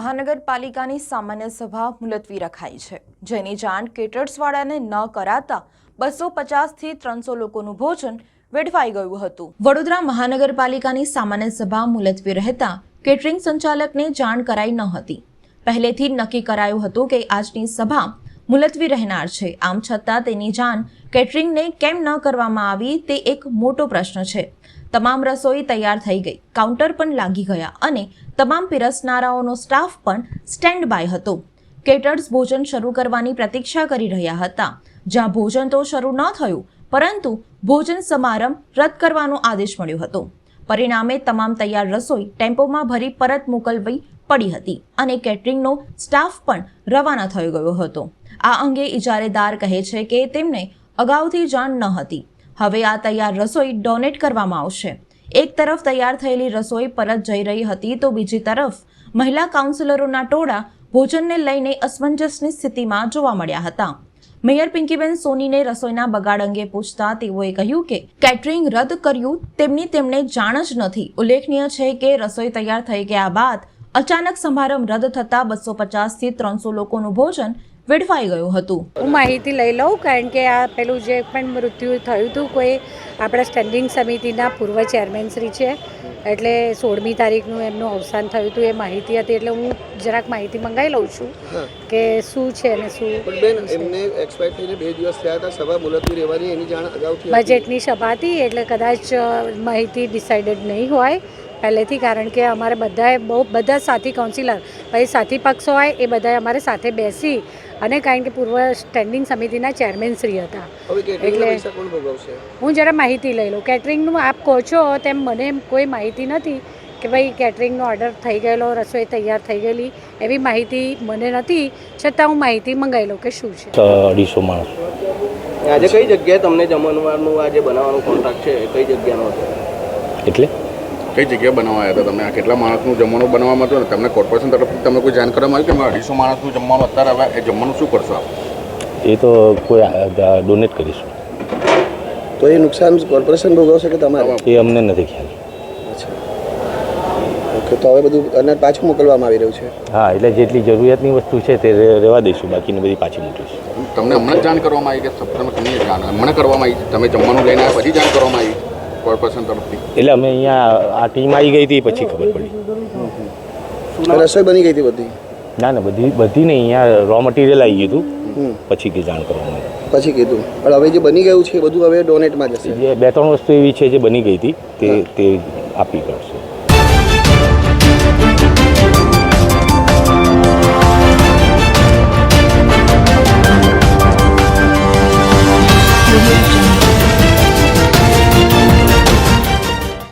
મહાનગરપાલિકાની સામાન્ય સભા મુલતવી રખાઈ છે, જેની જાણ કેટર્સવાળાને ન કરાતા 250 થી 300 લોકોનું ભોજન વેડફાઈ ગયું હતું। વડોદરા મહાનગરપાલિકાની સામાન્ય સભા મુલતવી રહેતા કેટરિંગ સંચાલકને જાણ કરાઈ ન હતી। પહેલેથી નક્કી કરાયું હતું કે આજની સભા મુલતવી રહેનાર છે, આમ છતાં તેની જાણ કેટરિંગને કેમ ન કરવામાં આવી તે એક મોટો પ્રશ્ન છે। તમામ રસોઈ તૈયાર થઈ ગઈ, કાઉન્ટર પણ લાગી ગયા અને તમામ પીરસનારાઓનો સ્ટાફ પણ સ્ટેન્ડ બાય હતો। કેટર્સ ભોજન શરૂ કરવાની પ્રતીક્ષા કરી રહ્યા હતા, જ્યાં ભોજન તો શરૂ ન થયું, પરંતુ ભોજન સમારંભ રદ કરવાનો આદેશ મળ્યો હતો। પરિણામે તમામ તૈયાર રસોઈ ટેમ્પોમાં ભરી પરત મોકલવી પડી હતી અને કેટરિંગનો સ્ટાફ પણ રવાના થઈ ગયો હતો। આ અંગે ઇજારેદાર કહે છે કે તેમને અગાઉથી જાણ ન હતી। હવે આ તૈયાર રસોઈ ડોનેટ કરવામાં આવશે। એક તરફ તૈયાર થયેલી રસોઈ પરત જઈ રહી હતી તો બીજી તરફ મહિલા કાઉન્સિલરોના ટોળા ભોજનને લઈને અસમંજસની સ્થિતિમાં જોવા મળ્યા હતા। મેયર પિંકીબેન સોનીને રસોઈના બગાડ અંગે પૂછતા તેઓએ કહ્યું કે કેટરિંગ રદ કર્યું તેમને જાણ જ નથી। ઉલ્લેખનીય છે કે રસોઈ તૈયાર થઈ ગયા બાદ અચાનક સમારંભ રદ થતા 250 થી 300 લોકોનું ભોજન વેડફાઈ ગયું હતું। હું માહિતી લઈ લઉં, કારણ કે આ પેલું જે પણ મૃત્યુ થયું હતું કોઈ આપણા સ્ટેન્ડિંગ સમિતિના પૂર્વ ચેરમેન શ્રી છે, એટલે 16મી તારીખનું એમનું અવસાન થયું હતું, એ માહિતી હતી, એટલે હું જરાક માહિતી મંગાવી લઉં છું કે શું છે અને શું। બેન, એમને એક્સપાયર થઈને 2 દિવસ થયા હતા, સભા મુલતવી રહેવાની એની જાણ અગાઉથી બજેટની સભા હતી, એટલે કદાચ માહિતી ડિસાઇડેડ નહીં હોય પહેલેથી, કારણ કે અમારે બધા સાથી કાઉન્સિલર પછી સાથી પક્ષો હોય એ બધા અમારે સાથે બેસી અને કારણ કે પૂર્વ સ્ટેન્ડિંગ સમિતિના ચેરમેન શ્રી હતા, એટલે હું જરા માહિતી લઈ લઉં। કેટરિંગનું આપ કહો છો તેમ મને કોઈ માહિતી નથી કે ભાઈ કેટરિંગનો ઓર્ડર થઈ ગયેલો, રસોઈ તૈયાર થઈ ગયેલી, એવી માહિતી મને નથી, છતાં હું માહિતી મંગાવી લઉં કે શું છે। 250 માણસ આજે કઈ જગ્યાએ તમને જમણવારનું આજે બનાવવાનો કોન્ટ્રાક્ટ છે, કઈ જગ્યાનો હતો? એટલે કઈ જગ્યાએ બનાવવા આવ્યા હતા તમે? આ કેટલા માણસનું જમવાનું બનાવવામાં હતું ને તમને કોર્પોરેશન તરફથી તમને કોઈ જાણ કરવામાં આવી કે 250 માણસનું જમવાનું અત્યારે હવે એ જમવાનું શું કરશો આપ? એ તો કોઈ ડોનેટ કરીશું। તો એ નુકસાન કોર્પોરેશન ભોગવશે કે તમારે? એ અમને નથી ખ્યાલ। અચ્છા, ઓકે, તો હવે બધું અનાજ પાછું મોકલવામાં આવી રહ્યું છે? હા, એટલે જેટલી જરૂરિયાતની વસ્તુ છે તે રહેવા દઈશું, બાકીની બધી પાછી મૂકીશું। તમને હમણાં જ જાણ કરવામાં આવી કે તમને જાણ હમણાં કરવામાં આવી? તમે જમવાનું લઈને આવ્યા પછી જાણ કરવામાં આવી કોર્પોરેશન તરફથી? એટલે અમે અહીંયા આ ટીમ આવી ગઈ હતી પછી ખબર પડી। રસોઈ બની ગઈ હતી બધી? ના, બધી નહીં, અહીંયા રો મટીરિયલ આવી ગયું હતું, પછી કે જાણ કરવામાં આવી, પછી કીધું। પણ હવે જે બની ગયું છે એ બધું હવે ડોનેટમાં જશે? જે 2-3 વસ્તુ એવી છે જે બની ગઈ હતી તે આપવી પડશે।